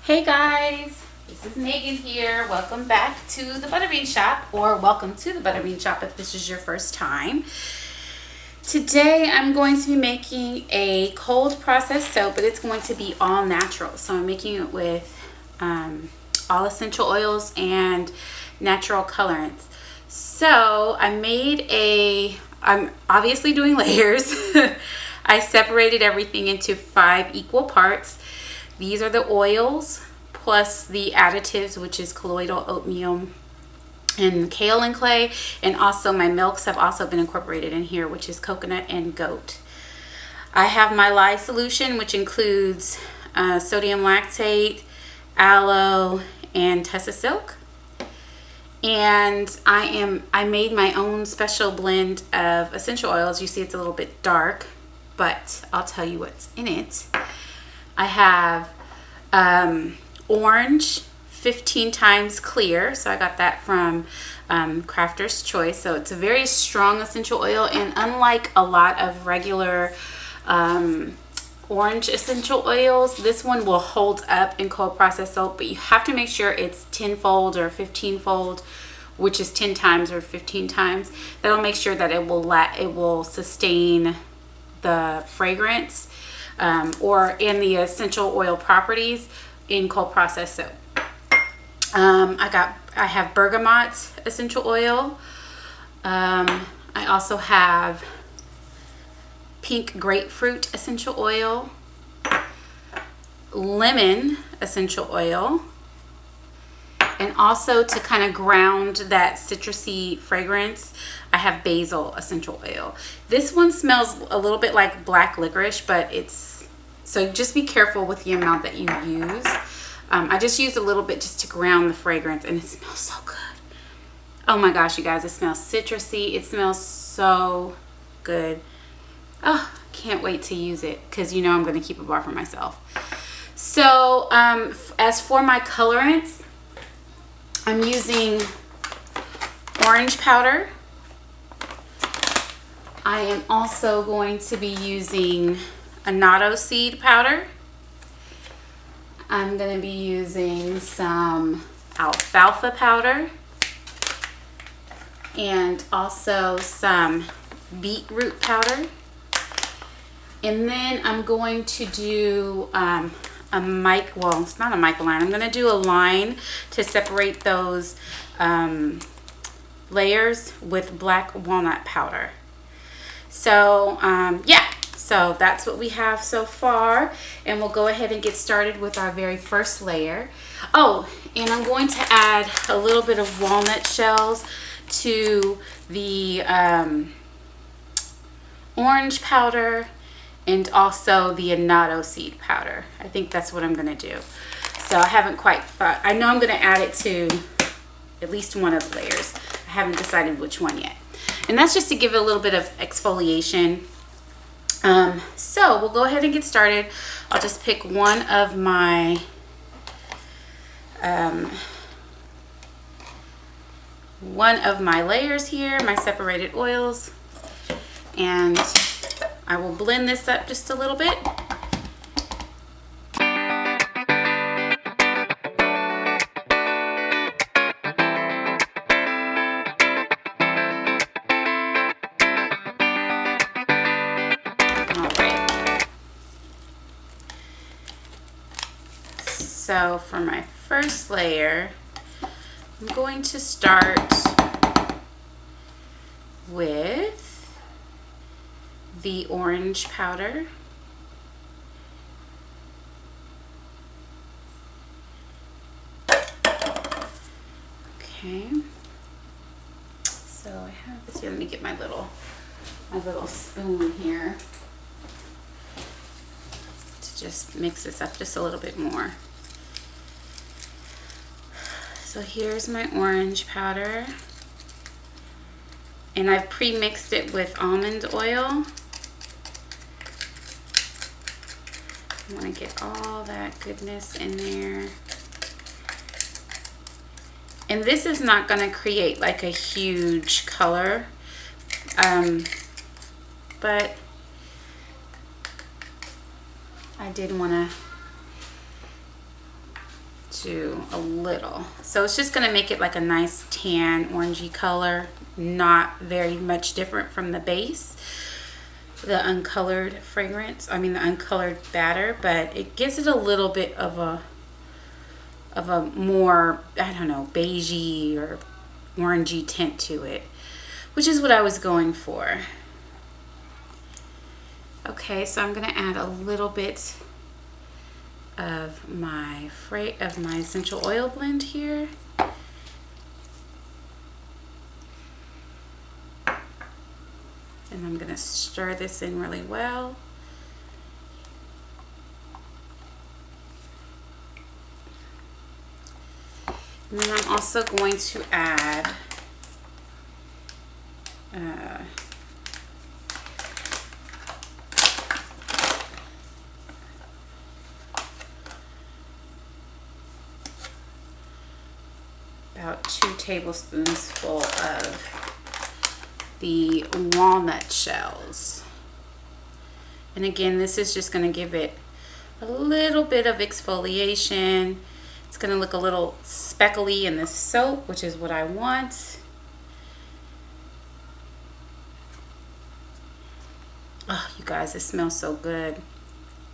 Hey guys, this is Megan here. Welcome back to the Butterbean Shop, or welcome to the Butterbean Shop if this is your first time. Today I'm going to be making a cold processed soap, but it's going to be all natural. So I'm making it with all essential oils and natural colorants. So I'm obviously doing layers. I separated everything into 5 equal parts. These are the oils plus the additives, which is colloidal oatmeal and kaolin clay, and also my milks have also been incorporated in here, which is coconut and goat. I have my lye solution, which includes sodium lactate, aloe, and Tessa silk. And I made my own special blend of essential oils. You see it's a little bit dark, but I'll tell you what's in it. I have orange 15 times clear, so I got that from Crafter's Choice. So it's a very strong essential oil, and unlike a lot of regular orange essential oils, this one will hold up in cold processed soap, but you have to make sure it's 10-fold or 15-fold, which is 10 times or 15 times. That'll make sure that it will sustain the fragrance or in the essential oil properties in cold processed soap. I have bergamot essential oil. I also have pink grapefruit essential oil, lemon essential oil, and also to kind of ground that citrusy fragrance, I have basil essential oil. This one smells a little bit like black licorice, but so just be careful with the amount that you use. I just used a little bit just to ground the fragrance, and it smells so good. Oh my gosh, you guys, it smells citrusy. It smells so good. Oh, can't wait to use it, because you know I'm going to keep a bar for myself. So as for my colorants, I'm using orange powder. I am also going to be using annatto seed powder. I'm going to be using some alfalfa powder and also some beetroot powder. And then I'm going to do it's not a mica line. I'm going to do a line to separate those layers with black walnut powder. So yeah, so that's what we have so far, and we'll go ahead and get started with our very first layer. Oh, and I'm going to add a little bit of walnut shells to the orange powder and also the annatto seed powder. I think that's what I'm going to do. So I haven't quite thought. I know I'm going to add it to at least one of the layers. I haven't decided which one yet. And that's just to give it a little bit of exfoliation. So we'll go ahead and get started. I'll just pick one of my layers here, my separated oils, and I will blend this up just a little bit. So for my first layer, I'm going to start with the orange powder. Okay. So I have this here. Let me get my little spoon here to just mix this up just a little bit more. So here's my orange powder, and I've pre-mixed it with almond oil. I want to get all that goodness in there. And this is not going to create like a huge color, but I did want to do a little. So it's just gonna make it like a nice tan orangey color, not very much different from the base, the uncolored fragrance, I mean the uncolored batter, but it gives it a little bit of a more, I don't know, beigey or orangey tint to it, which is what I was going for. Okay, so I'm gonna add a little bit of my essential oil blend here. And I'm gonna stir this in really well. And then I'm also going to add about 2 tablespoons full of the walnut shells. And again, this is just going to give it a little bit of exfoliation. It's going to look a little speckly in the soap, which is what I want. Oh, you guys, it smells so good.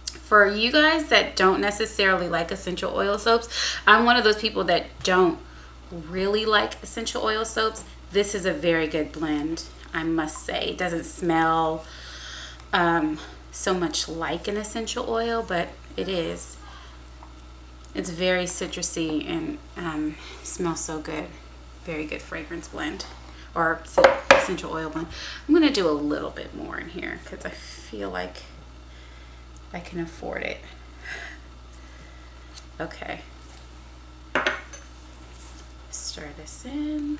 For you guys that don't necessarily like essential oil soaps, I'm one of those people that don't really like essential oil soaps. This is a very good blend, I must say. It doesn't smell so much like an essential oil, but it is. It's very citrusy and smells so good. Very good fragrance blend, or essential oil blend. I'm going to do a little bit more in here because I feel like I can afford it. Okay. Stir this in.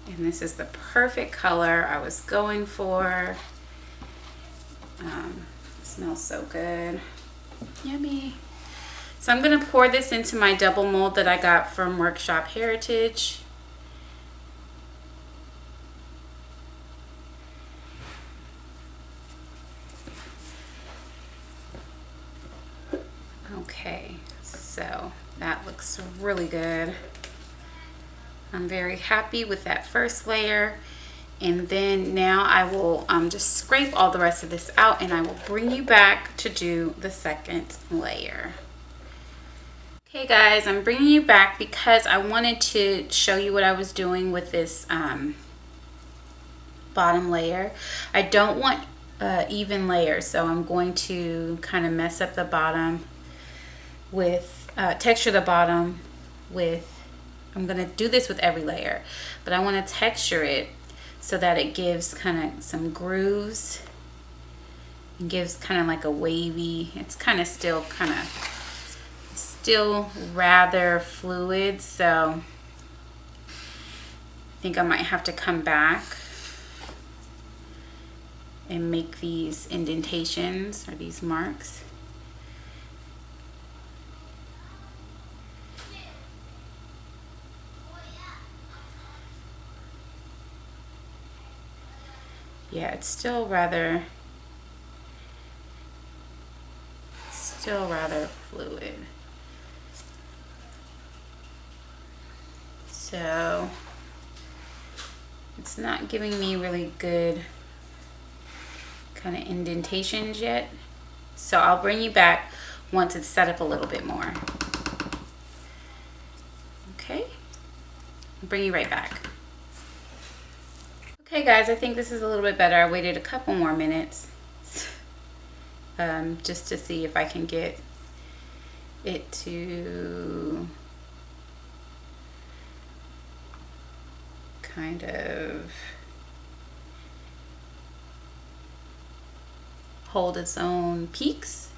And this is the perfect color I was going for. It smells so good. Yummy. So I'm going to pour this into my double mold that I got from Workshop Heritage. Okay, so that looks really good. I'm very happy with that first layer. And then now I will just scrape all the rest of this out, and I will bring you back to do the second layer. Okay guys, I'm bringing you back because I wanted to show you what I was doing with this bottom layer. I don't want even layers, so I'm going to kind of mess up the bottom with, texture the bottom with, I'm going to do this with every layer, but I want to texture it so that it gives kind of some grooves. It gives kind of like a wavy, it's kind of still rather fluid, so I think I might have to come back and make these indentations or these marks. Yeah, it's still rather fluid. So it's not giving me really good kind of indentations yet. So I'll bring you back once it's set up a little bit more. Okay, I'll bring you right back. Okay guys, I think this is a little bit better. I waited a couple more minutes just to see if I can get it to kind of hold its own peaks,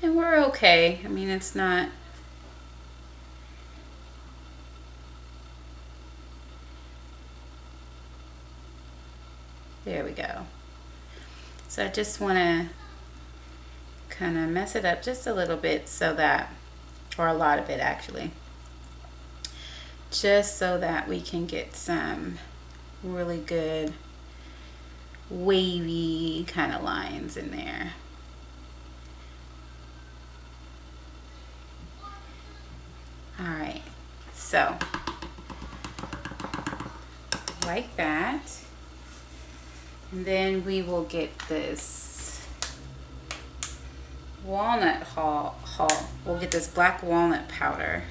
and we're okay. I mean, it's not, there we go. So I just want to kind of mess it up just a little bit so that, or a lot of it actually, just so that we can get some really good wavy kind of lines in there. So, like that. And then we will get this walnut hull. We'll get this black walnut powder.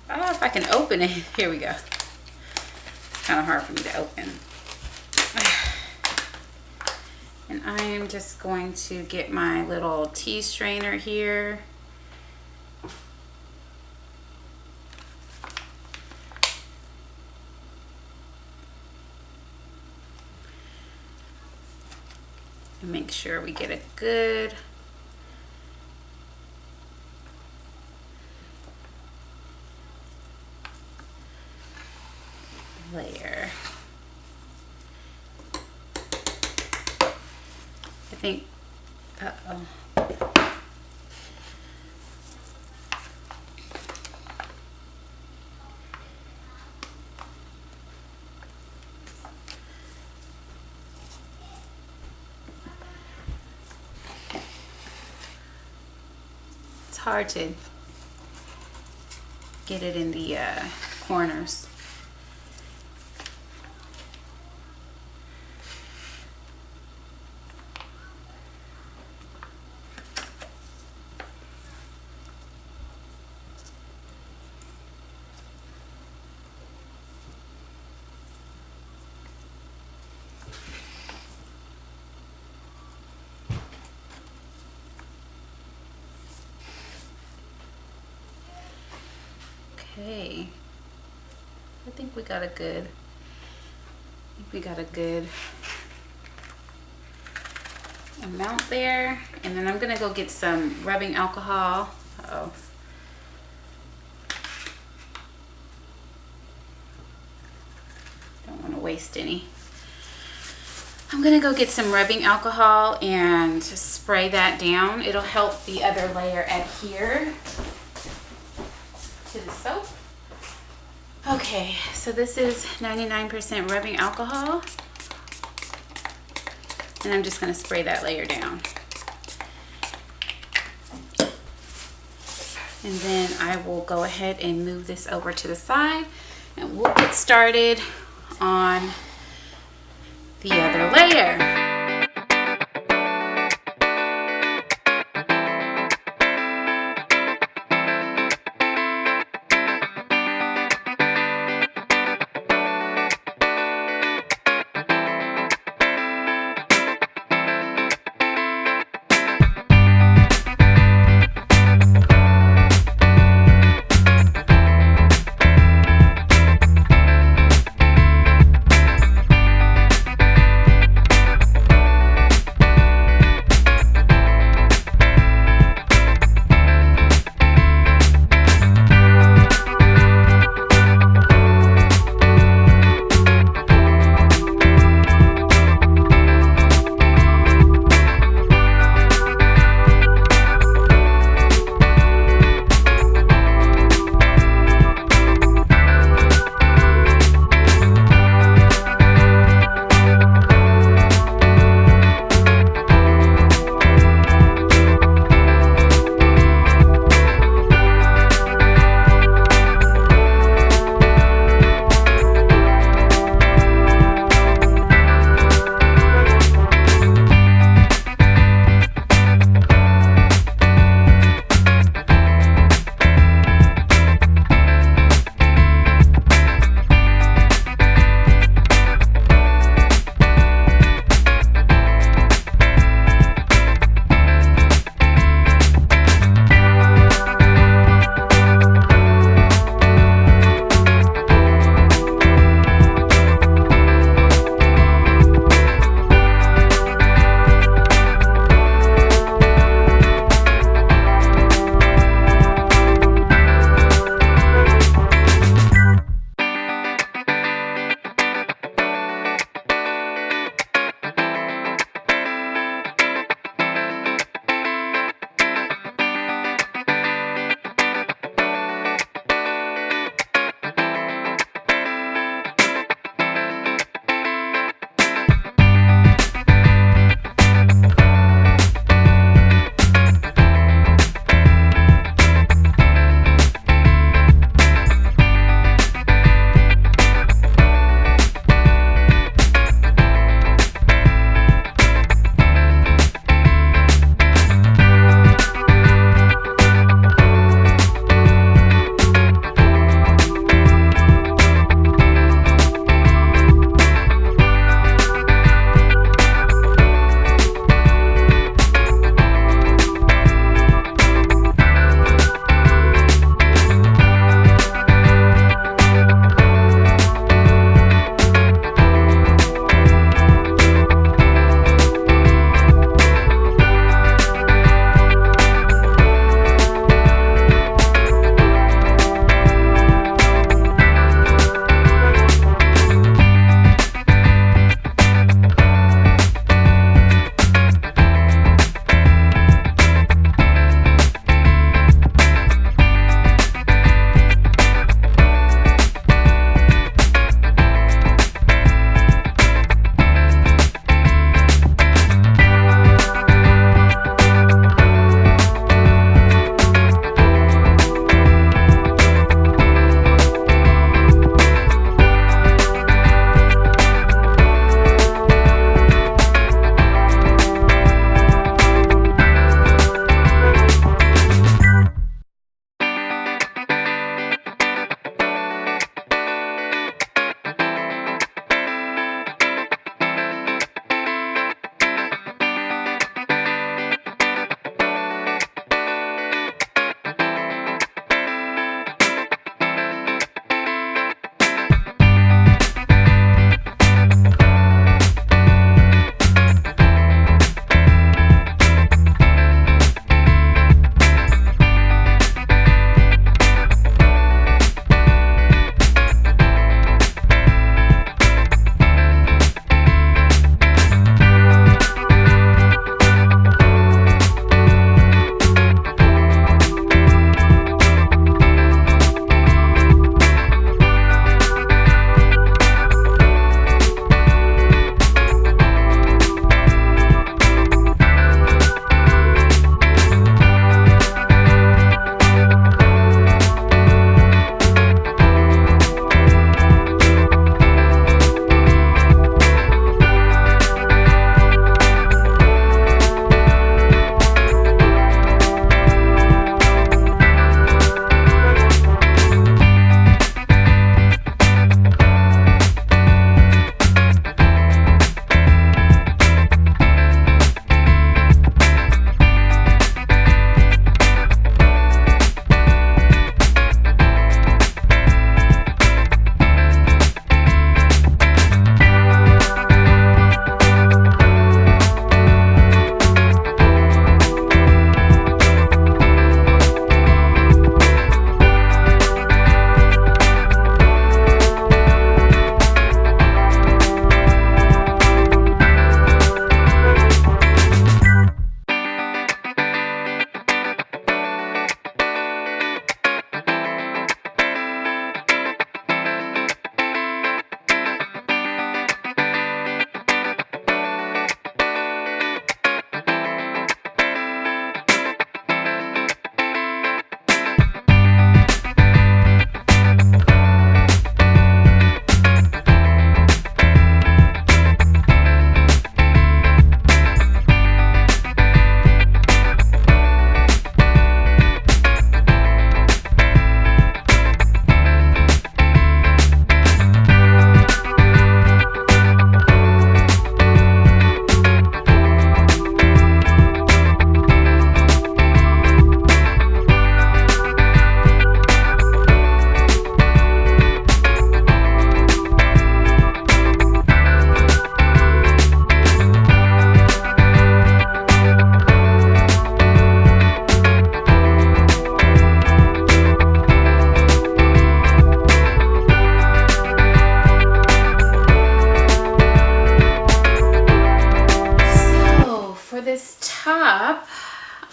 I don't know if I can open it. Here we go. It's kind of hard for me to open. And I am just going to get my little tea strainer here. And make sure we get a good layer. I think, uh-oh. It's hard to get it in the corners. Okay, I think we got a good amount there. And then I'm gonna go get some rubbing alcohol. Uh-oh. Don't want to waste any. I'm gonna go get some rubbing alcohol and spray that down. It'll help the other layer adhere to the soap. Okay, so this is 99% rubbing alcohol, and I'm just going to spray that layer down. And then I will go ahead and move this over to the side, and we'll get started on the other layer.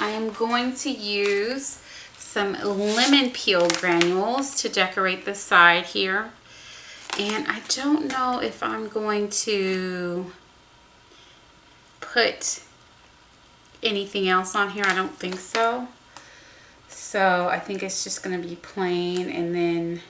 I am going to use some lemon peel granules to decorate the side here. And I don't know if I'm going to put anything else on here. I don't think so. So I think it's just going to be plain, and then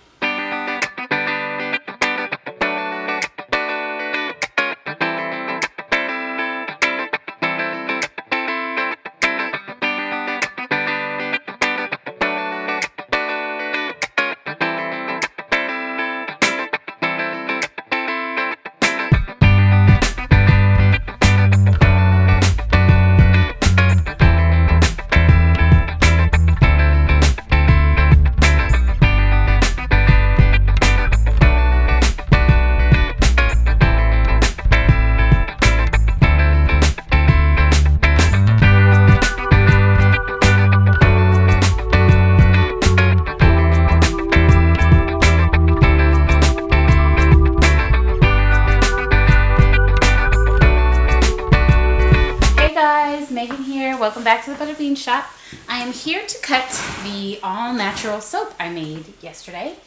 welcome back to the Butterbean Shop. I am here to cut the all-natural soap I made yesterday.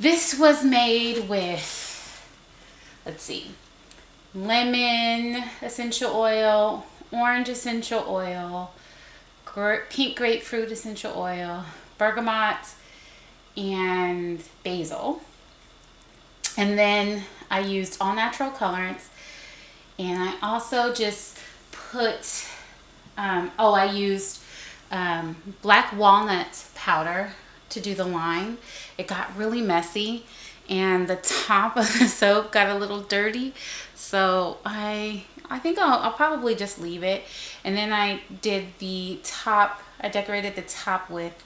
This was made with, let's see, lemon essential oil, orange essential oil, pink grapefruit essential oil, bergamot, and basil. And then I used all-natural colorants, and I also just put I used black walnut powder to do the line. It got really messy, and the top of the soap got a little dirty. So I think I'll probably just leave it. And then I did the top. I decorated the top with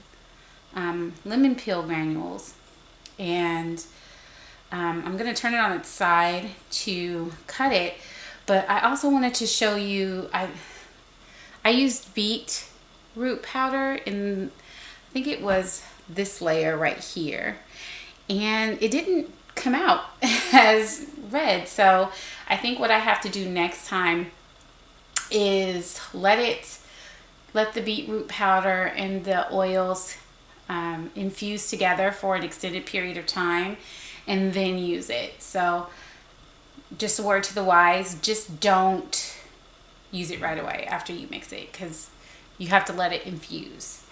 lemon peel granules, and I'm gonna turn it on its side to cut it. But I also wanted to show you. I used beetroot powder, and I think it was this layer right here, and it didn't come out as red. So I think what I have to do next time is let the beetroot powder and the oils infuse together for an extended period of time, and then use it. So just a word to the wise, just don't use it right away after you mix it, because you have to let it infuse.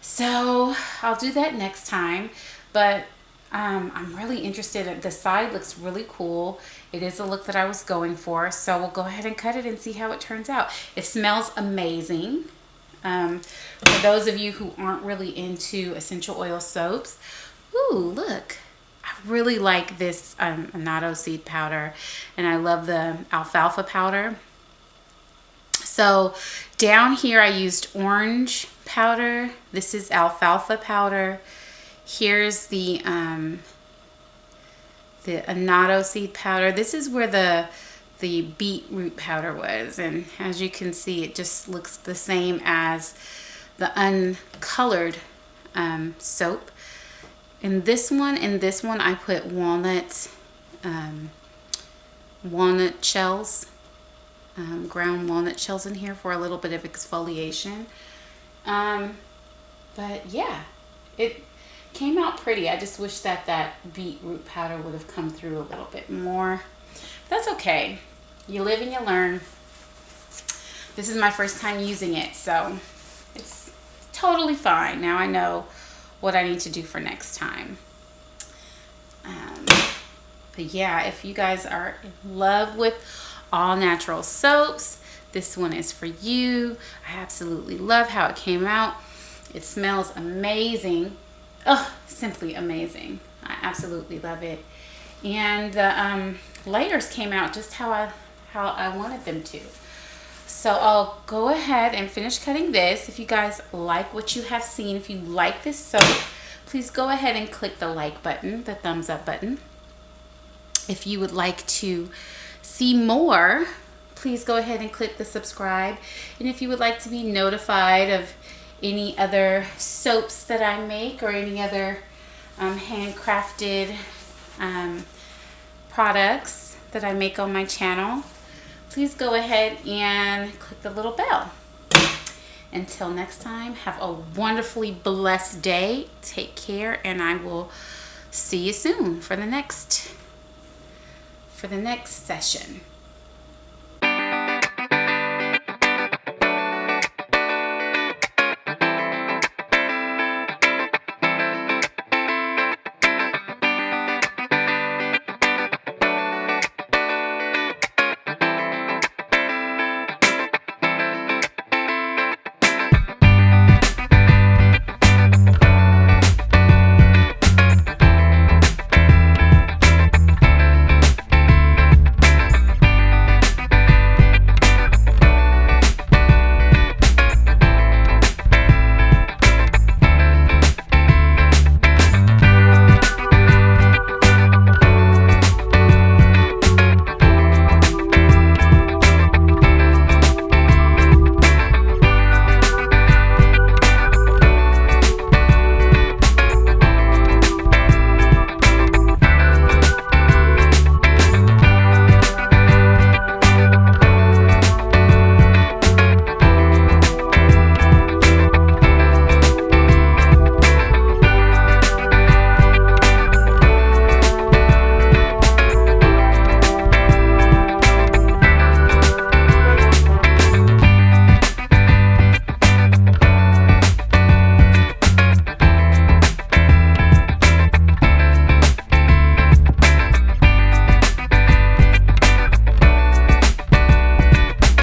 So I'll do that next time. But I'm really interested. The side looks really cool. It is a look that I was going for. So we'll go ahead and cut it and see how it turns out. It smells amazing. For those of you who aren't really into essential oil soaps, ooh, look. I really like this annatto seed powder, and I love the alfalfa powder. So down here I used orange powder. This is alfalfa powder. Here's the annatto seed powder. This is where the beetroot powder was, and as you can see, it just looks the same as the uncolored soap. In this one I put walnut shells. Ground walnut shells in here for a little bit of exfoliation. But yeah, it came out pretty. I just wish that beetroot powder would have come through a little bit more. That's okay. You live and you learn. This is my first time using it, so it's totally fine. Now I know what I need to do for next time. But yeah, if you guys are in love with all natural soaps, this one is for you. I absolutely love how it came out. It smells amazing. Oh, simply amazing. I absolutely love it. And the layers came out just how I wanted them to. So I'll go ahead and finish cutting this. If you guys like what you have seen, if you like this soap, please go ahead and click the like button, the thumbs up button. If you would like to see more, please go ahead and click the subscribe. And if you would like to be notified of any other soaps that I make, or any other handcrafted products that I make on my channel, please go ahead and click the little bell. Until next time, have a wonderfully blessed day. Take care, and I will see you soon for the next session.